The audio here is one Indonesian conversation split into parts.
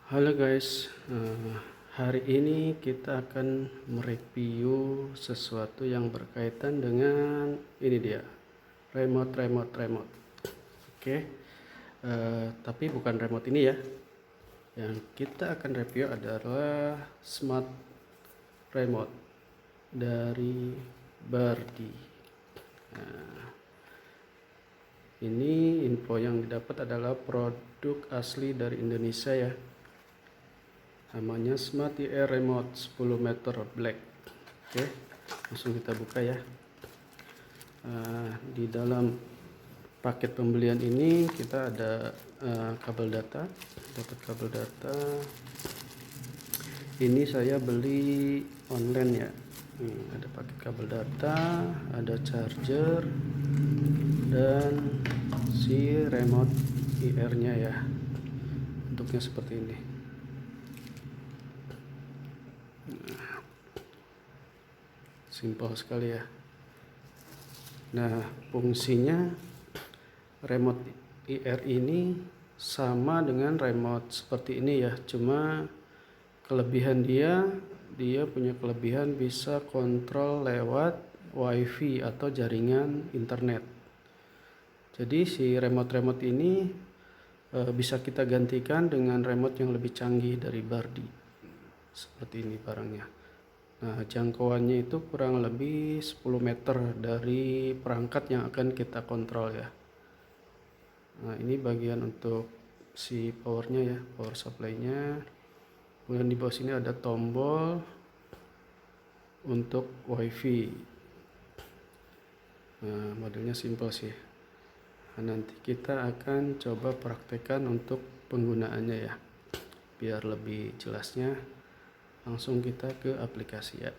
Halo guys, hari ini kita akan mereview sesuatu yang berkaitan dengan ini dia, remote. Oke, tapi bukan remote ini ya. Yang kita akan review adalah smart remote dari Bardi. Ini info yang didapat adalah produk asli dari Indonesia ya. Namanya Smart IR Remote 10 meter black. Oke, langsung kita buka ya. Di dalam paket pembelian ini kita ada kabel data, dapat kabel data. Ini saya beli online ya. Ada paket kabel data, ada charger, dan si remote IR-nya ya. Bentuknya seperti ini. Simpel sekali ya. Nah, fungsinya remote IR ini sama dengan remote seperti ini ya. Cuma kelebihan dia punya kelebihan bisa kontrol lewat WiFi atau jaringan internet. Jadi si remote ini bisa kita gantikan dengan remote yang lebih canggih dari Bardi. Seperti ini barangnya. Nah, jangkauannya itu kurang lebih 10 meter dari perangkat yang akan kita kontrol ya. Nah, ini bagian untuk si powernya ya, power supply-nya. Kemudian di bawah sini ada tombol untuk WiFi. Nah, modelnya simple sih. Nah, nanti kita akan coba praktekkan untuk penggunaannya ya. Biar lebih jelasnya, langsung kita ke aplikasi ya.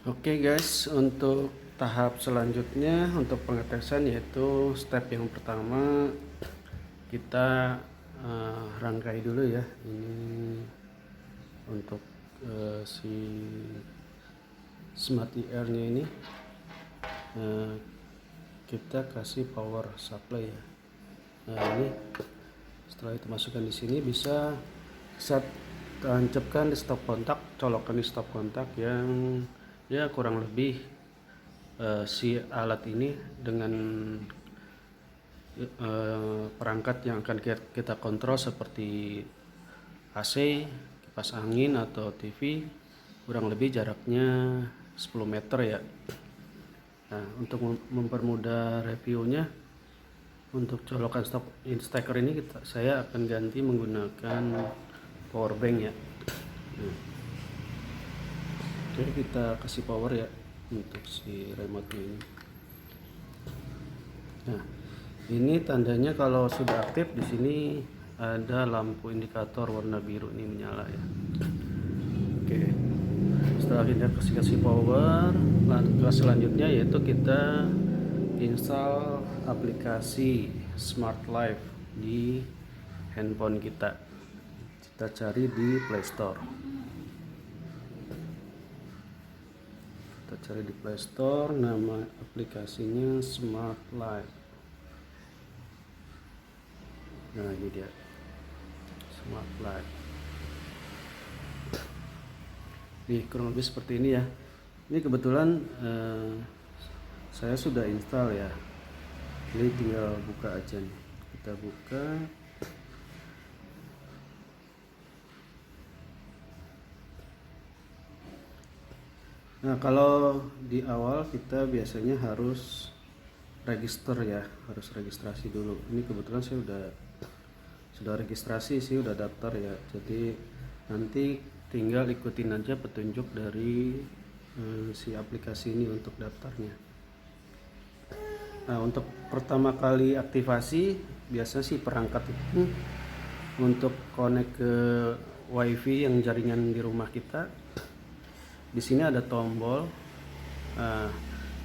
Oke guys, untuk tahap selanjutnya untuk pengetesan yaitu step yang pertama kita rangkai dulu ya. Ini untuk si Smart IR-nya ini kita kasih power supply ya. Nah, ini setelah itu masukkan di sini, bisa saat tancapkan di stop kontak, colokkan di stop kontak yang ya kurang lebih si alat ini dengan perangkat yang akan kita kontrol seperti AC, kipas angin atau TV, kurang lebih jaraknya 10 meter ya. Nah, untuk mempermudah reviewnya, untuk colokan stop steker ini saya akan ganti menggunakan power bank ya. Oke, kita kasih power ya untuk si remote ini. Nah, ini tandanya kalau sudah aktif. Di sini ada lampu indikator warna biru ini menyala ya. Oke, setelah kita kasih power, langkah selanjutnya yaitu kita install aplikasi Smart Life di handphone kita. Kita cari di Play Store. Kita cari di Play Store, nama aplikasinya Smart Life. Nah, ini dia, Smart Life. Nih, kurang lebih seperti ini ya. Ini kebetulan saya sudah install ya. Jadi tinggal buka aja nih. Kita buka. Nah, kalau di awal kita biasanya harus register ya, harus registrasi dulu. Ini kebetulan saya sudah registrasi sih, udah daftar ya. Jadi nanti tinggal ikutin aja petunjuk dari si aplikasi ini untuk daftarnya. Nah, untuk pertama kali aktivasi biasa sih perangkat itu untuk connect ke WiFi yang jaringan di rumah kita. Di sini ada tombol. Nah,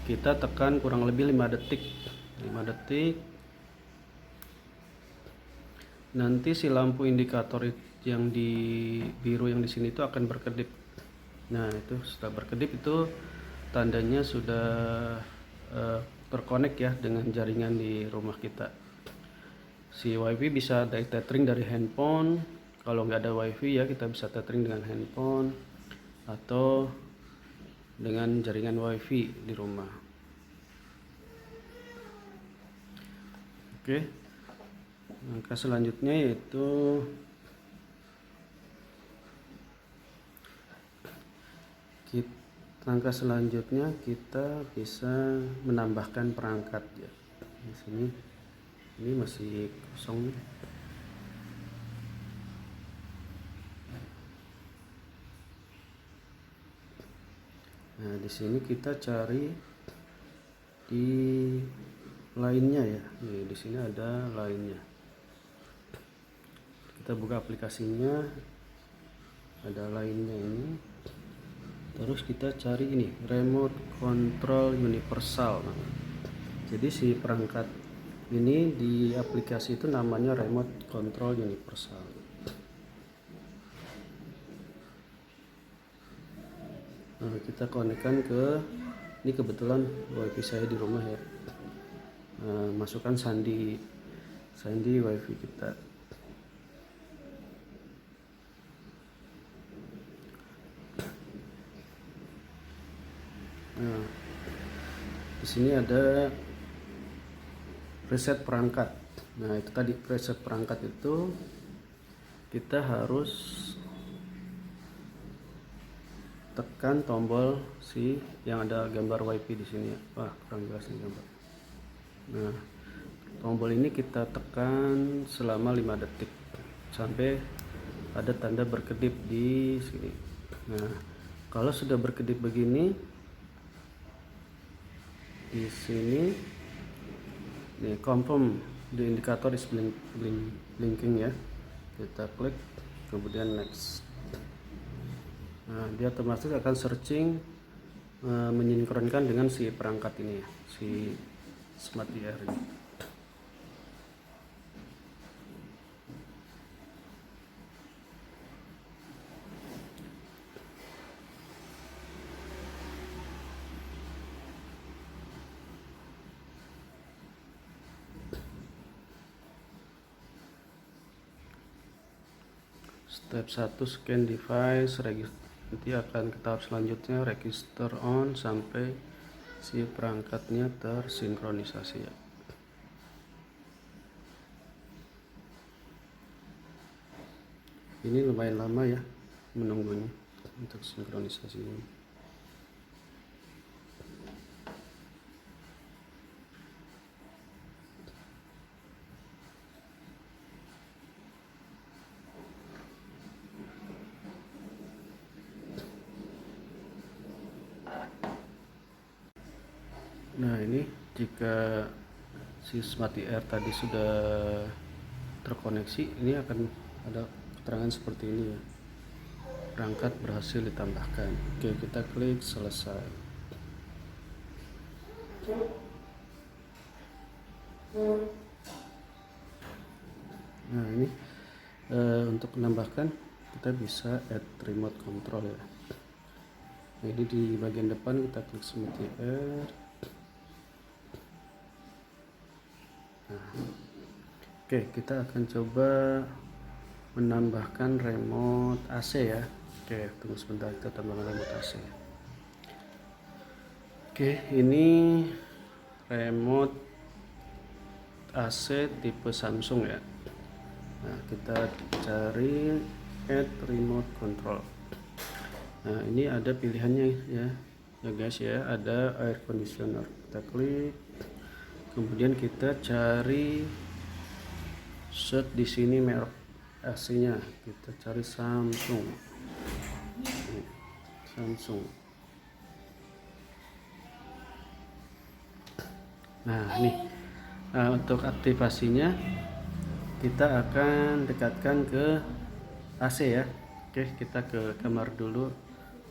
kita tekan kurang lebih 5 detik. Nanti si lampu indikator yang di biru yang di sini itu akan berkedip. Nah, itu sudah berkedip, itu tandanya sudah terkonek ya dengan jaringan di rumah kita. Si WiFi bisa direct tethering dari handphone. Kalau nggak ada WiFi ya kita bisa tethering dengan handphone atau dengan jaringan WiFi di rumah. Oke, langkah selanjutnya yaitu kita bisa menambahkan perangkat ya. Di sini ini masih kosong. Nah, di sini kita cari di lainnya ya. Nih, di sini ada lainnya. Kita buka aplikasinya. Ada lainnya ini. Terus kita cari ini, remote control universal. Nah, jadi si perangkat ini di aplikasi itu namanya remote control universal. Nah, kita konekkan ke, ini kebetulan WiFi saya di rumah ya. Nah, masukkan sandi WiFi kita. Nah, di sini ada preset perangkat. Nah, itu tadi preset perangkat itu kita harus tekan tombol si yang ada gambar WiFi di sini ya. Wah, kurang jelas nih gambar. Nah, tombol ini kita tekan selama 5 detik sampai ada tanda berkedip di sini. Nah, kalau sudah berkedip begini, di sini nih confirm the indicator is blinking ya. Kita klik kemudian next. Nah, dia otomatis akan searching menyinkronkan dengan si perangkat ini ya, si Smart IR ini. Step 1 scan device, nanti akan ke tahap selanjutnya register on sampai si perangkatnya tersinkronisasi ya. Ini lumayan lama ya menunggunya untuk sinkronisasi ini. Nah, ini jika si Smart IR tadi sudah terkoneksi, ini akan ada keterangan seperti ini ya. Perangkat berhasil ditambahkan. Oke, kita klik selesai. Nah, ini untuk menambahkan kita bisa add remote control ya. Nah, ini di bagian depan kita klik Smart IR. Nah, oke, kita akan coba menambahkan remote AC ya. Oke, tunggu sebentar, kita tambahkan remote AC. Oke, ini remote AC tipe Samsung ya. Nah, kita cari add remote control. Nah, ini ada pilihannya ya guys ya, ada air conditioner. Kita klik, kemudian kita cari search di sini merek AC-nya, kita cari Samsung. Nah, ini untuk aktivasinya kita akan dekatkan ke AC ya. Oke, kita ke kamar dulu.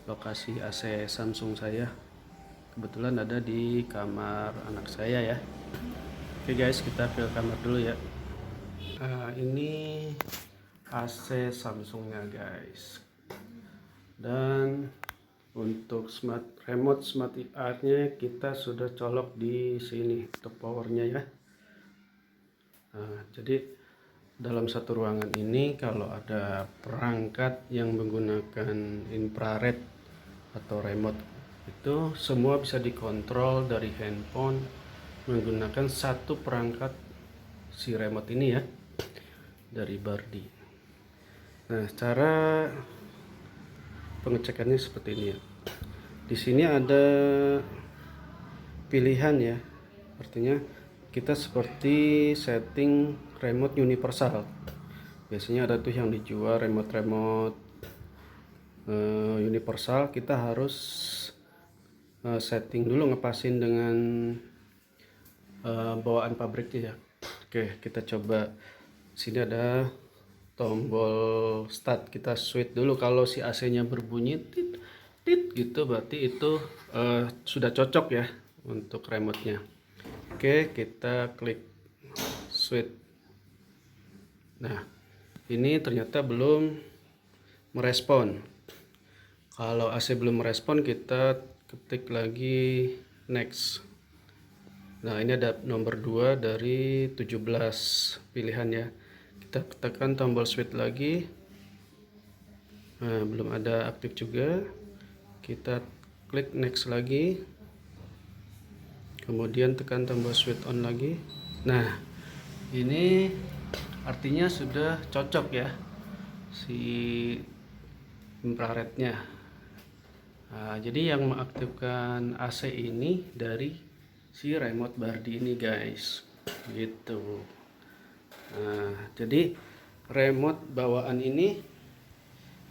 Lokasi AC Samsung saya kebetulan ada di kamar anak saya ya. Oke guys, kita ke kamar dulu ya. Ini AC Samsungnya guys. Dan untuk remote Smart IR-nya kita sudah colok di sini untuk powernya ya. Nah, jadi dalam satu ruangan ini kalau ada perangkat yang menggunakan infrared atau remote, itu semua bisa dikontrol dari handphone menggunakan satu perangkat si remote ini ya, dari Bardi. Nah, cara pengecekannya seperti ini ya. Di sini ada pilihan ya, artinya kita seperti setting remote universal. Biasanya ada tuh yang dijual remote universal. Kita harus setting dulu, ngepasin dengan bawaan pabriknya ya. Oke, kita coba. Sini ada tombol start, kita switch dulu. Kalau si AC nya berbunyi tit tit gitu, berarti itu sudah cocok ya untuk remote nya. Oke, kita klik switch. Nah, ini ternyata belum merespon. Kalau AC belum merespon, kita ketik lagi next. Nah, ini ada nomor 2 dari 17 pilihan ya. Kita tekan tombol switch lagi. Nah, belum ada aktif juga. Kita klik next lagi. Kemudian tekan tombol switch on lagi. Nah, ini artinya sudah cocok ya si infrarednya. Nah, jadi yang mengaktifkan AC ini dari si remote Bardi ini guys, gitu. Nah, jadi remote bawaan ini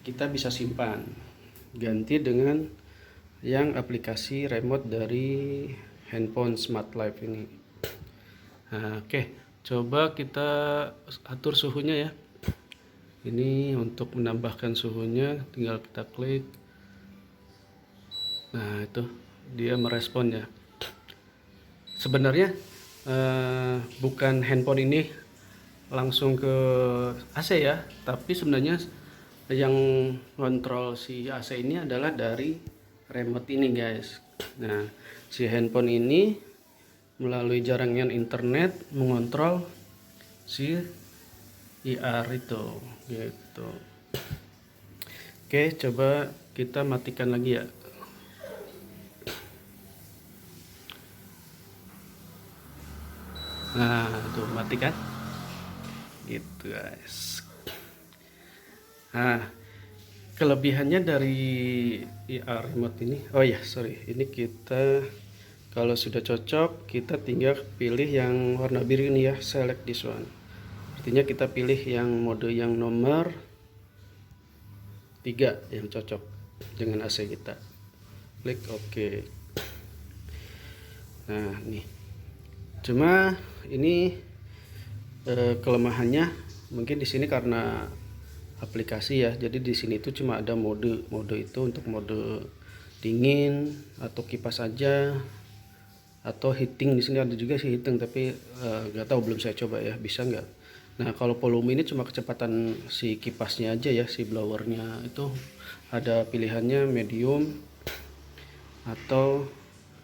kita bisa simpan, ganti dengan yang aplikasi remote dari handphone Smart Life ini. Nah, oke, coba kita atur suhunya ya. Ini untuk menambahkan suhunya, tinggal kita klik. Nah, itu dia merespon ya. Sebenarnya bukan handphone ini langsung ke AC ya, tapi sebenarnya yang kontrol si AC ini adalah dari remote ini guys. Nah, si handphone ini melalui jaringan internet mengontrol si IR itu gitu. Oke, coba kita matikan lagi ya. Nah, tuh mati kan? Gitu guys. Nah, kelebihannya dari IR remote ini, oh ya sorry, ini kita kalau sudah cocok, kita tinggal pilih yang warna biru ini ya, select this one. Artinya kita pilih yang mode yang nomor 3 yang cocok dengan AC kita. Klik OK. Nah, nih. Cuma ini kelemahannya mungkin di sini karena aplikasi ya. Jadi di sini itu cuma ada mode itu untuk mode dingin atau kipas saja, atau heating. Di sini ada juga sih heating, tapi nggak tahu, belum saya coba ya, bisa nggak. Nah, kalau volume ini cuma kecepatan si kipasnya aja ya, si blowernya itu ada pilihannya medium atau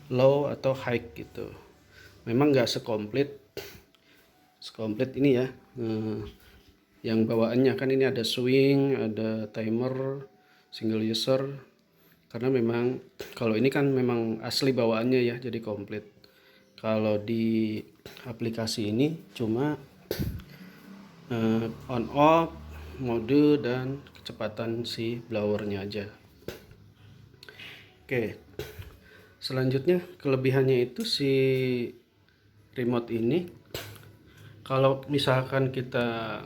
low atau high gitu. Memang nggak sekomplit ini ya. Yang bawaannya kan ini ada swing, ada timer, single user. Karena memang kalau ini kan memang asli bawaannya ya, jadi komplit. Kalau di aplikasi ini cuma on off, mode, dan kecepatan si blowernya aja. Oke, selanjutnya kelebihannya itu si remote ini, kalau misalkan kita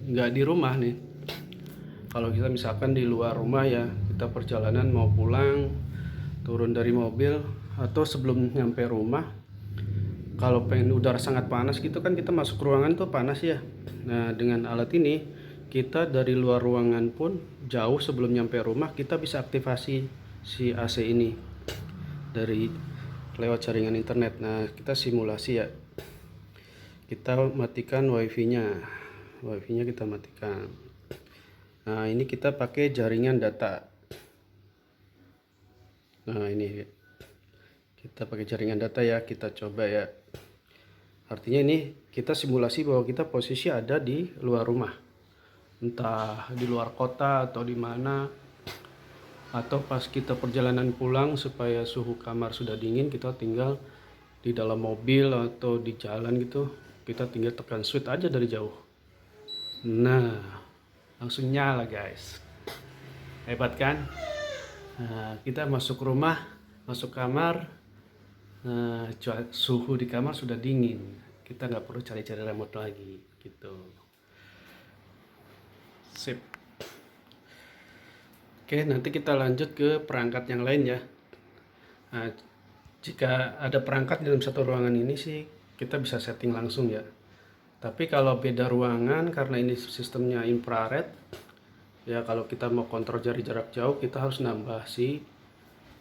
nggak di rumah nih, kalau kita misalkan di luar rumah ya, kita perjalanan mau pulang, turun dari mobil, atau sebelum nyampe rumah, kalau pengen udara sangat panas gitu kan, kita masuk ruangan tuh panas ya. Nah, dengan alat ini kita dari luar ruangan pun jauh sebelum nyampe rumah, kita bisa aktifasi si AC ini dari lewat jaringan internet. Nah, kita simulasi ya, kita matikan wifi-nya kita matikan. Nah, ini kita pakai jaringan data. Nah, ini kita pakai jaringan data ya, kita coba ya. Artinya ini kita simulasi bahwa kita posisi ada di luar rumah, entah di luar kota atau di mana, atau pas kita perjalanan pulang supaya suhu kamar sudah dingin, kita tinggal di dalam mobil atau di jalan gitu, kita tinggal tekan switch aja dari jauh. Nah, langsung nyala guys. Hebat kan? Nah, kita masuk rumah, masuk kamar, suhu di kamar sudah dingin. Kita nggak perlu cari-cari remote lagi gitu. Sip. Oke, nanti kita lanjut ke perangkat yang lain ya. Nah, jika ada perangkat dalam satu ruangan ini sih kita bisa setting langsung ya. Tapi kalau beda ruangan, karena ini sistemnya infrared, ya kalau kita mau kontrol dari jarak jauh kita harus nambah si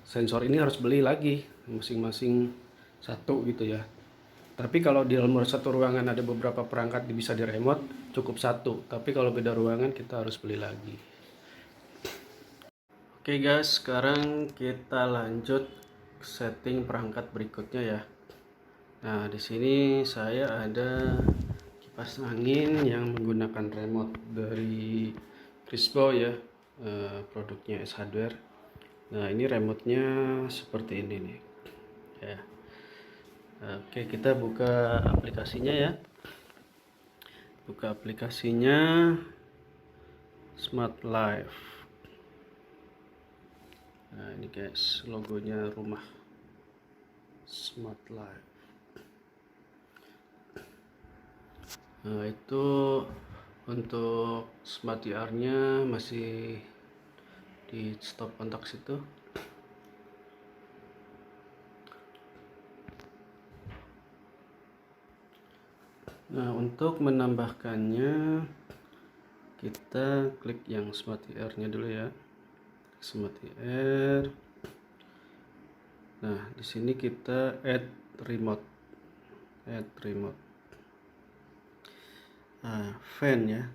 sensor ini, harus beli lagi masing-masing satu gitu ya. Tapi kalau di dalam satu ruangan ada beberapa perangkat bisa di remote, cukup satu. Tapi kalau beda ruangan kita harus beli lagi. Oke guys, sekarang kita lanjut setting perangkat berikutnya ya. Nah, di sini saya ada kipas angin yang menggunakan remote dari Crispo ya, produknya S Hardware. Nah, ini remote-nya seperti ini nih. Ya. Oke, kita buka aplikasinya ya. Buka aplikasinya Smart Life. Nah, ini guys, logonya rumah Smart Life. Nah, itu untuk Smart IR-nya masih di stop kontak situ. Nah, untuk menambahkannya kita klik yang Smart IR-nya dulu ya. Smart IR. Nah, di sini kita add remote. Nah, fan ya.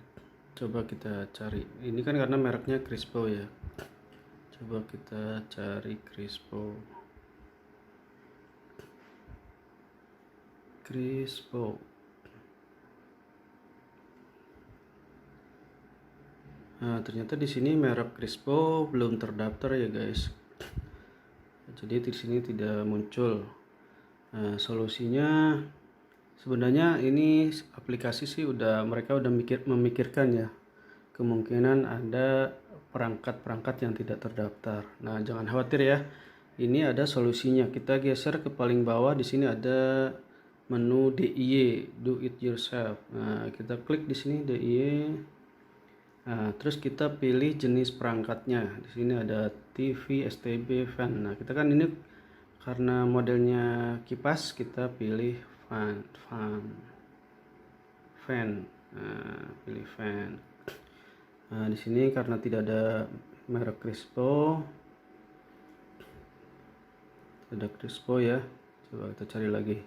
Coba kita cari. Ini kan karena mereknya Crispo ya. Coba kita cari Crispo. Nah, ternyata di sini merek Crispo belum terdaftar ya guys. Jadi di sini tidak muncul. Nah, solusinya sebenarnya ini aplikasi sih mereka udah memikirkan ya. Kemungkinan ada perangkat-perangkat yang tidak terdaftar. Nah, jangan khawatir ya. Ini ada solusinya. Kita geser ke paling bawah, di sini ada menu DIY, do it yourself. Nah, kita klik di sini DIY. Nah, terus kita pilih jenis perangkatnya. Di sini ada TV, STB, fan. Nah, kita kan ini karena modelnya kipas, kita pilih fan. Nah, pilih fan. Nah, di sini karena tidak ada merek Crispo, ada Crispo ya. Coba kita cari lagi.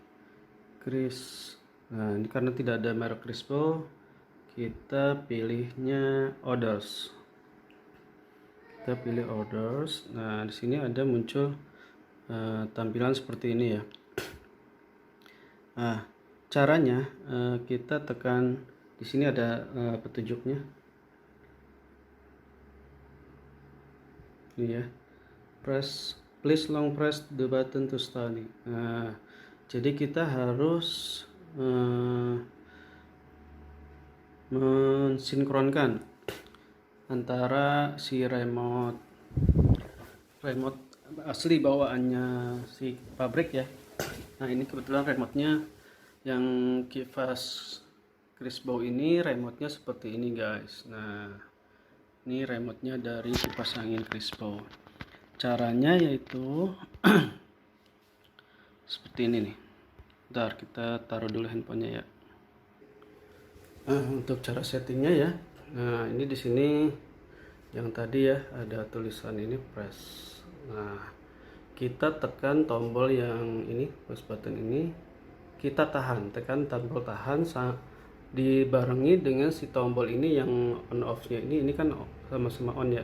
Nah, ini karena tidak ada merek Crispo, kita pilihnya orders. Kita pilih orders. Nah, di sini ada muncul tampilan seperti ini ya. Nah, caranya kita tekan di sini ada petunjuknya. Ini ya. Please long press the button to start. Nah, jadi kita harus mensinkronkan antara si remote asli bawaannya si pabrik ya. Nah, ini kebetulan remote-nya yang kipas Crispo ini remote-nya seperti ini guys. Nah, ini remote-nya dari kipas angin Crispo. Caranya yaitu seperti ini nih. Bentar, kita taruh dulu handphonenya ya. Nah, untuk cara settingnya ya. Nah, ini di sini yang tadi ya ada tulisan ini press. Nah, kita tekan tombol yang ini, push button ini, kita tekan tombol tahan dibarengi dengan si tombol ini yang on off nya ini kan sama-sama on ya,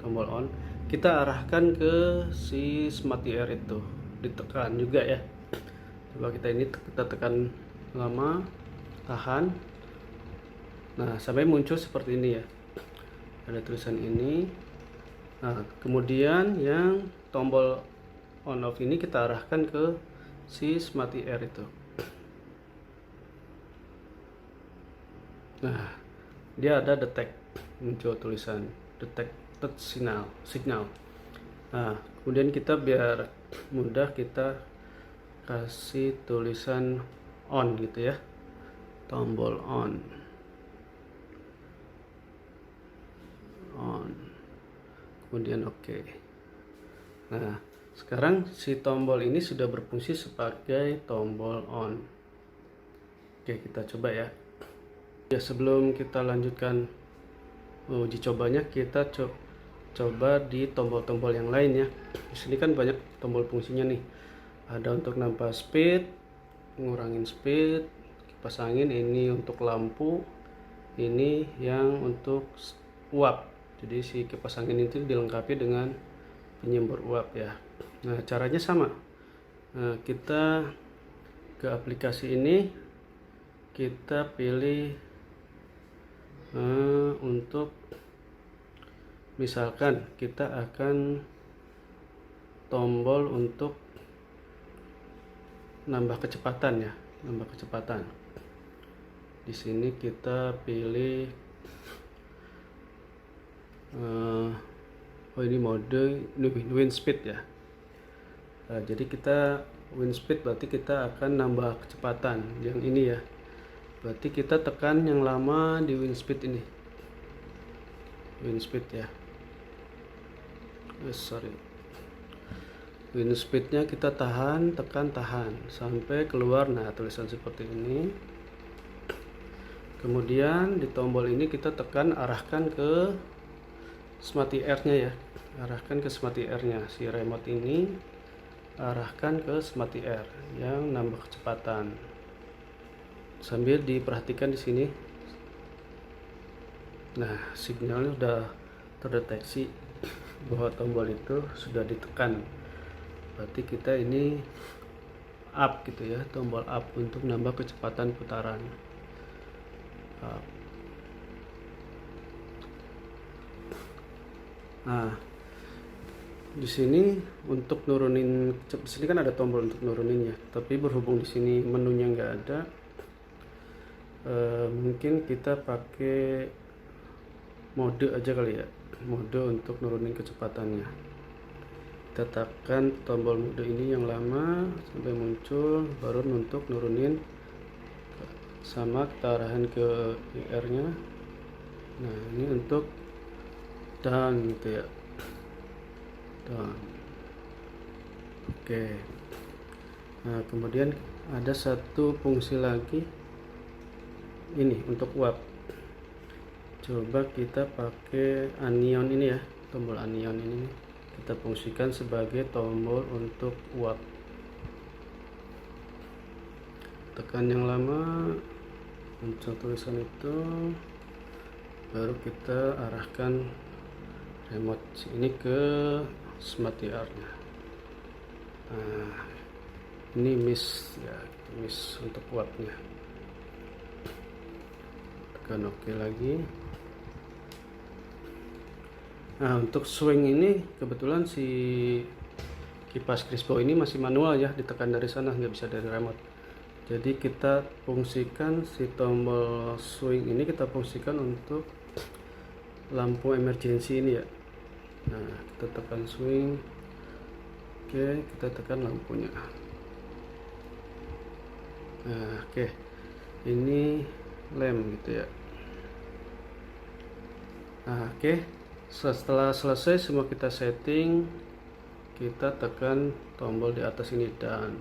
tombol on. Kita arahkan ke si Smart IR itu, ditekan juga ya. Coba kita tekan lama, tahan. Nah, sampai muncul seperti ini ya, ada tulisan ini. Nah, kemudian yang tombol on off ini kita arahkan ke si Smart IR itu. Nah, dia ada detect, muncul tulisan detected signal. Nah, kemudian kita biar mudah kita kasih tulisan on gitu ya, tombol on, kemudian oke. Nah, sekarang si tombol ini sudah berfungsi sebagai tombol on. Oke, kita coba ya. Ya, sebelum kita lanjutkan uji cobanya, kita coba di tombol-tombol yang lain ya. Di sini kan banyak tombol fungsinya nih. Ada untuk nambah speed, ngurangin speed, kipas angin ini untuk lampu, ini yang untuk uap. Jadi si kipas angin itu dilengkapi dengan penyembur uap ya. Nah, caranya sama. Nah, kita ke aplikasi ini, kita pilih untuk misalkan kita akan tombol untuk nambah kecepatan ya, nambah kecepatan. Di sini kita pilih oh ini mode wind speed ya. Nah, jadi kita wind speed berarti kita akan nambah kecepatan yang ini ya. Berarti kita tekan yang lama di wind speed ini, wind speed ya. Wind speednya kita tahan, tekan, tahan sampai keluar. Nah, tulisan seperti ini. Kemudian di tombol ini kita tekan, arahkan ke Smart IR nya ya, arahkan ke Smart IR nya. Si remote ini arahkan ke Smart IR yang nambah kecepatan. Sambil diperhatikan di sini. Nah, signalnya sudah terdeteksi bahwa tombol itu sudah ditekan. Berarti kita ini up gitu ya, tombol up untuk nambah kecepatan putaran. Up. Nah, di sini untuk nurunin, di sini kan ada tombol untuk nuruninnya, tapi berhubung di sini menunya nggak ada, mungkin kita pakai mode aja kali ya, mode untuk nurunin kecepatannya. Kita tekan tombol mode ini yang lama sampai muncul, baru untuk nurunin, sama kita arahin ke IR nya. Nah, ini untuk down gitu ya, down. Oke. Nah, kemudian ada satu fungsi lagi ini untuk uap. Coba kita pakai anion ini ya, tombol anion ini kita fungsikan sebagai tombol untuk uap. Tekan yang lama, muncul tulisan itu, baru kita arahkan remote ini ke Smart IR nya. Nah, ini mist ya, mist untuk uapnya. Tekan oke lagi. Nah, untuk swing ini kebetulan si kipas Crispo ini masih manual ya, ditekan dari sana, nggak bisa dari remote. Jadi kita fungsikan si tombol swing ini, kita fungsikan untuk lampu emergency ini ya. Nah, kita tekan swing. Oke, kita tekan lampunya. Nah, oke, ini lem gitu ya. Nah, oke, setelah selesai semua kita setting, kita tekan tombol di atas ini dan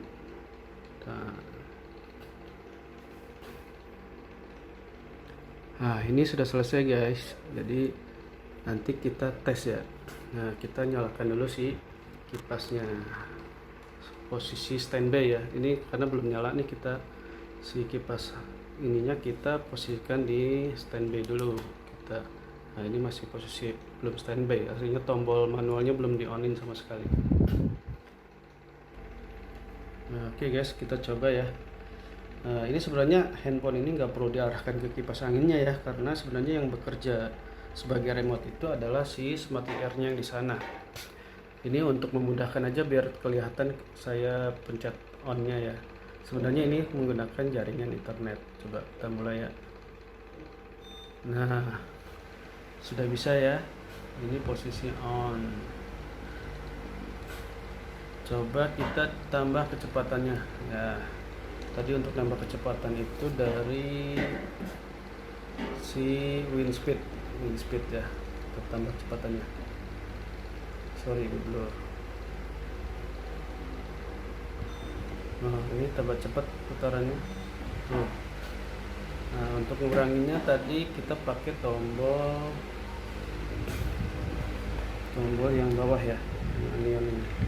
nah, ini sudah selesai guys. Jadi nanti kita tes ya. Nah, kita nyalakan dulu si kipasnya, posisi standby ya. Ini karena belum nyala nih, kita si kipas ininya kita posisikan di standby dulu kita. Nah, ini masih posisi belum standby, artinya tombol manualnya belum di onin sama sekali. Nah, oke guys, kita coba ya. Ini sebenarnya handphone ini nggak perlu diarahkan ke kipas anginnya ya, karena sebenarnya yang bekerja sebagai remote itu adalah si Smart IR-nya yang di sana. Ini untuk memudahkan aja biar kelihatan saya pencet on-nya ya. Sebenarnya ini menggunakan jaringan internet. Coba kita mulai ya. Nah, sudah bisa ya. Ini posisi on. Coba kita tambah kecepatannya ya. Tadi untuk nambah kecepatan itu dari si wind speed ya, kita tambah kecepatannya. Sorry blur. Nah, ini tambah cepat putarannya. Nah, untuk menguranginya tadi kita pakai tombol yang bawah ya, yang ini.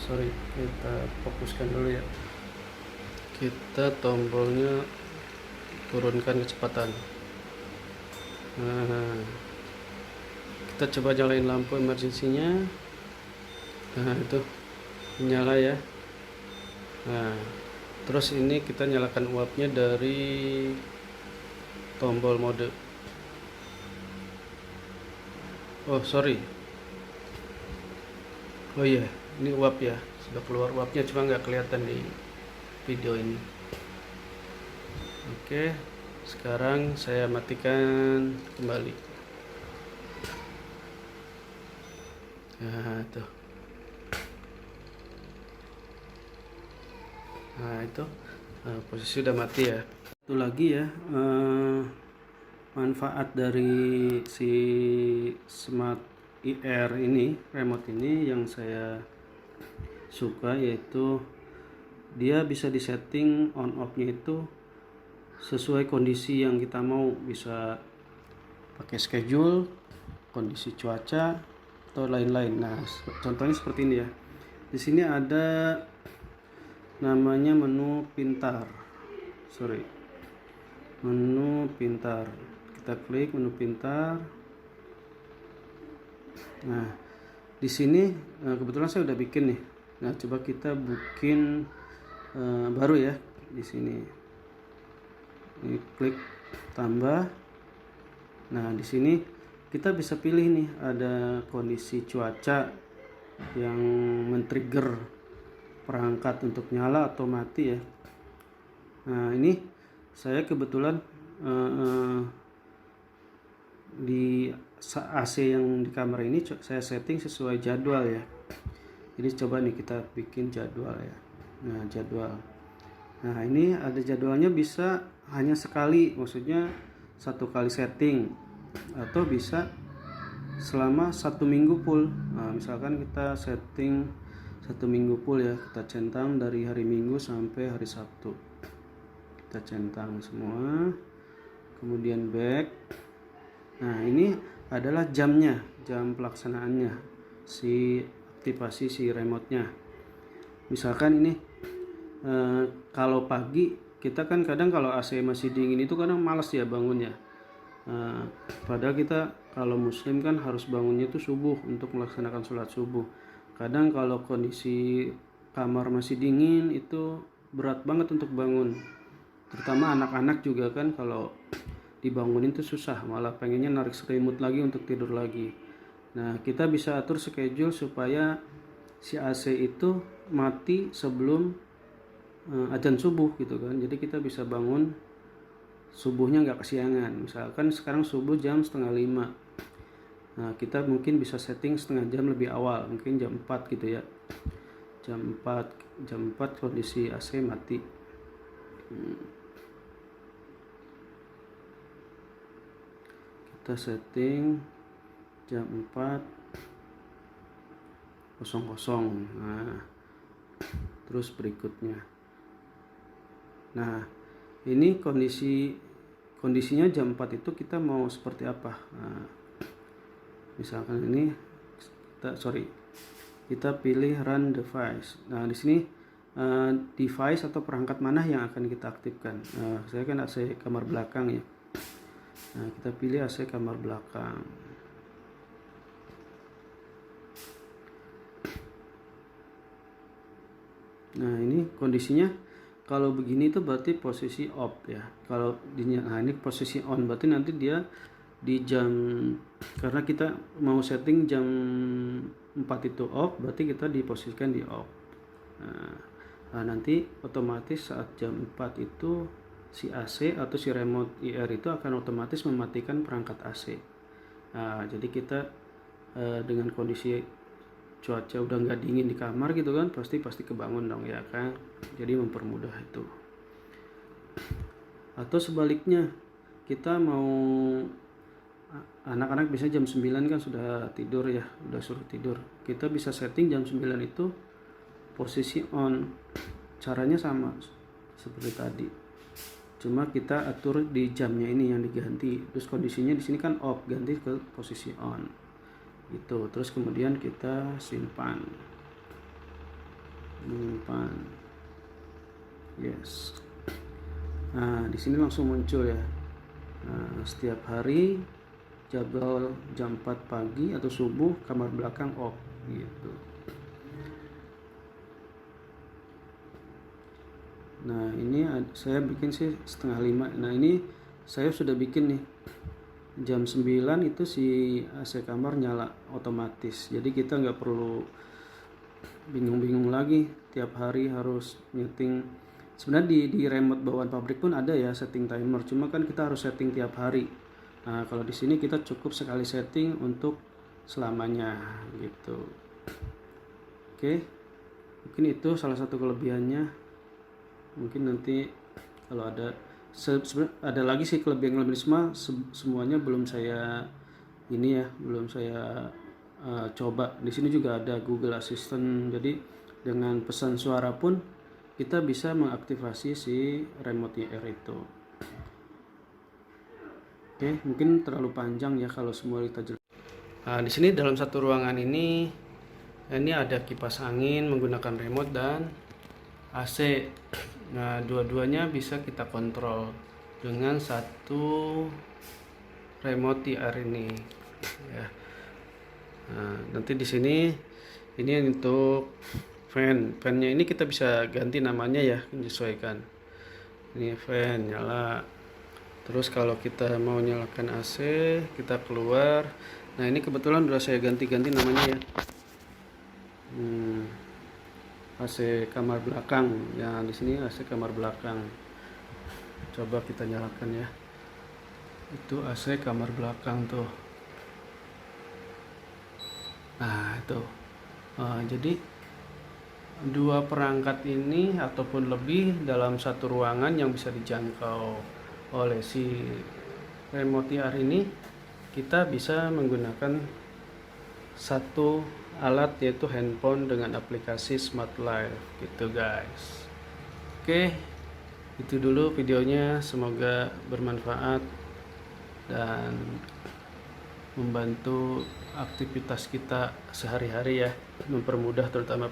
Sorry, kita fokuskan dulu ya. Kita tombolnya turunkan kecepatan. Nah, kita coba nyalain lampu emergensinya. Nah, itu nyala ya. Nah, terus ini kita nyalakan uapnya dari tombol mode. Oh sorry, oh iya, ini uap ya, sudah keluar uapnya, cuma nggak kelihatan di video ini. Oke, sekarang saya matikan kembali. Nah tuh, nah itu posisi udah mati ya. Itu lagi ya, manfaat dari si Smart IR ini, remote ini yang saya suka, yaitu dia bisa disetting on off nya itu sesuai kondisi yang kita mau. Bisa pakai schedule, kondisi cuaca atau lain-lain. Nah, contohnya seperti ini ya. Di sini ada namanya menu pintar. Menu pintar. Kita klik menu pintar. Nah, di sini kebetulan saya udah bikin nih. Nah, coba kita bikin baru ya di sini. Ini klik tambah. Nah, di sini kita bisa pilih nih, ada kondisi cuaca yang men-trigger perangkat untuk nyala atau mati ya. Nah, ini saya kebetulan di AC yang di kamar ini saya setting sesuai jadwal ya. Jadi coba nih kita bikin jadwal ya. Nah, jadwal. Nah, ini ada jadwalnya, bisa hanya sekali, maksudnya satu kali setting, atau bisa selama 1 minggu full. Nah, misalkan kita setting 1 minggu full ya, kita centang dari hari Minggu sampai hari Sabtu. Kita centang semua, kemudian back. Nah, ini adalah jamnya, jam pelaksanaannya, si aktivasi si remote-nya. Misalkan ini kalau pagi, kita kan kadang kalau AC masih dingin itu kadang malas ya bangunnya. Padahal kita kalau muslim kan harus bangunnya itu subuh untuk melaksanakan sholat subuh. Kadang kalau kondisi kamar masih dingin itu berat banget untuk bangun. Terutama anak-anak juga kan, kalau dibangunin tuh susah, malah pengennya narik selimut lagi untuk tidur lagi. Nah, kita bisa atur schedule supaya si AC itu mati sebelum azan subuh gitu kan. Jadi kita bisa bangun subuhnya nggak kesiangan. Misalkan sekarang subuh jam 4:30. Nah, kita mungkin bisa setting setengah jam lebih awal, mungkin jam 4 gitu ya. Jam 4 kondisi AC mati. Kita setting jam 4:00. Nah, terus berikutnya. Nah, ini kondisinya jam 4 itu kita mau seperti apa. Nah, misalkan ini kita pilih run device. Nah, di sini device atau perangkat mana yang akan kita aktifkan. Saya kan AC kamar belakang ya. Nah, kita pilih AC kamar belakang. Nah ini kondisinya kalau begini itu berarti posisi off ya. Kalau nah ini posisi on berarti nanti dia di jam, karena kita mau setting jam 4 itu off, berarti kita diposisikan di off. Nah nanti otomatis saat jam 4 itu si AC atau si remote IR itu akan otomatis mematikan perangkat AC. Nah jadi kita dengan kondisi cuaca udah nggak dingin di kamar gitu kan, pasti kebangun dong ya kan, jadi mempermudah itu. Atau sebaliknya, kita mau, anak-anak biasanya jam 9 kan sudah tidur ya, udah suruh tidur, kita bisa setting jam 9 itu posisi on. Caranya sama seperti tadi, cuma kita atur di jamnya ini yang diganti, terus kondisinya di sini kan off, ganti ke posisi on itu. Terus kemudian kita menyimpan, yes. Nah di sini langsung muncul ya. Nah, setiap hari jadwal jam 4 pagi atau subuh kamar belakang off gitu. Nah ini saya bikin sih 4:30. Nah ini saya sudah bikin nih jam 9 itu si AC kamar nyala otomatis, jadi kita nggak perlu bingung-bingung lagi tiap hari harus nyeting. Sebenarnya di remote bawaan pabrik pun ada ya setting timer, cuma kan kita harus setting tiap hari. Nah kalau di sini kita cukup sekali setting untuk selamanya gitu. Oke, mungkin itu salah satu kelebihannya. Mungkin nanti kalau ada ada lagi sih kelebihan semuanya belum saya coba. Di sini juga ada Google Assistant, jadi dengan pesan suara pun kita bisa mengaktifasi si remote IR itu. Oke, mungkin terlalu panjang ya kalau semua kita jelaskan. Nah, di sini dalam satu ruangan ini ada kipas angin menggunakan remote dan AC. Nah, dua-duanya bisa kita kontrol dengan satu remote IR ini ya. Nah, nanti di sini ini untuk fan-nya ini kita bisa ganti namanya ya, menyesuaikan. Ini fan nyala. Terus kalau kita mau nyalakan AC, kita keluar. Nah, ini kebetulan udah saya ganti-ganti namanya ya. AC kamar belakang. Ya, di sini AC kamar belakang. Coba kita nyalakan ya. Itu AC kamar belakang tuh. Nah, itu. Jadi dua perangkat ini ataupun lebih dalam satu ruangan yang bisa dijangkau oleh si remote IR ini, kita bisa menggunakan satu alat yaitu handphone dengan aplikasi Smart Life gitu guys. Oke, itu dulu videonya, semoga bermanfaat dan membantu aktivitas kita sehari-hari ya, mempermudah terutama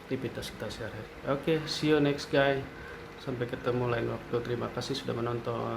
aktivitas kita sehari-hari. Oke, see you next guys. Sampai ketemu lain waktu. Terima kasih sudah menonton.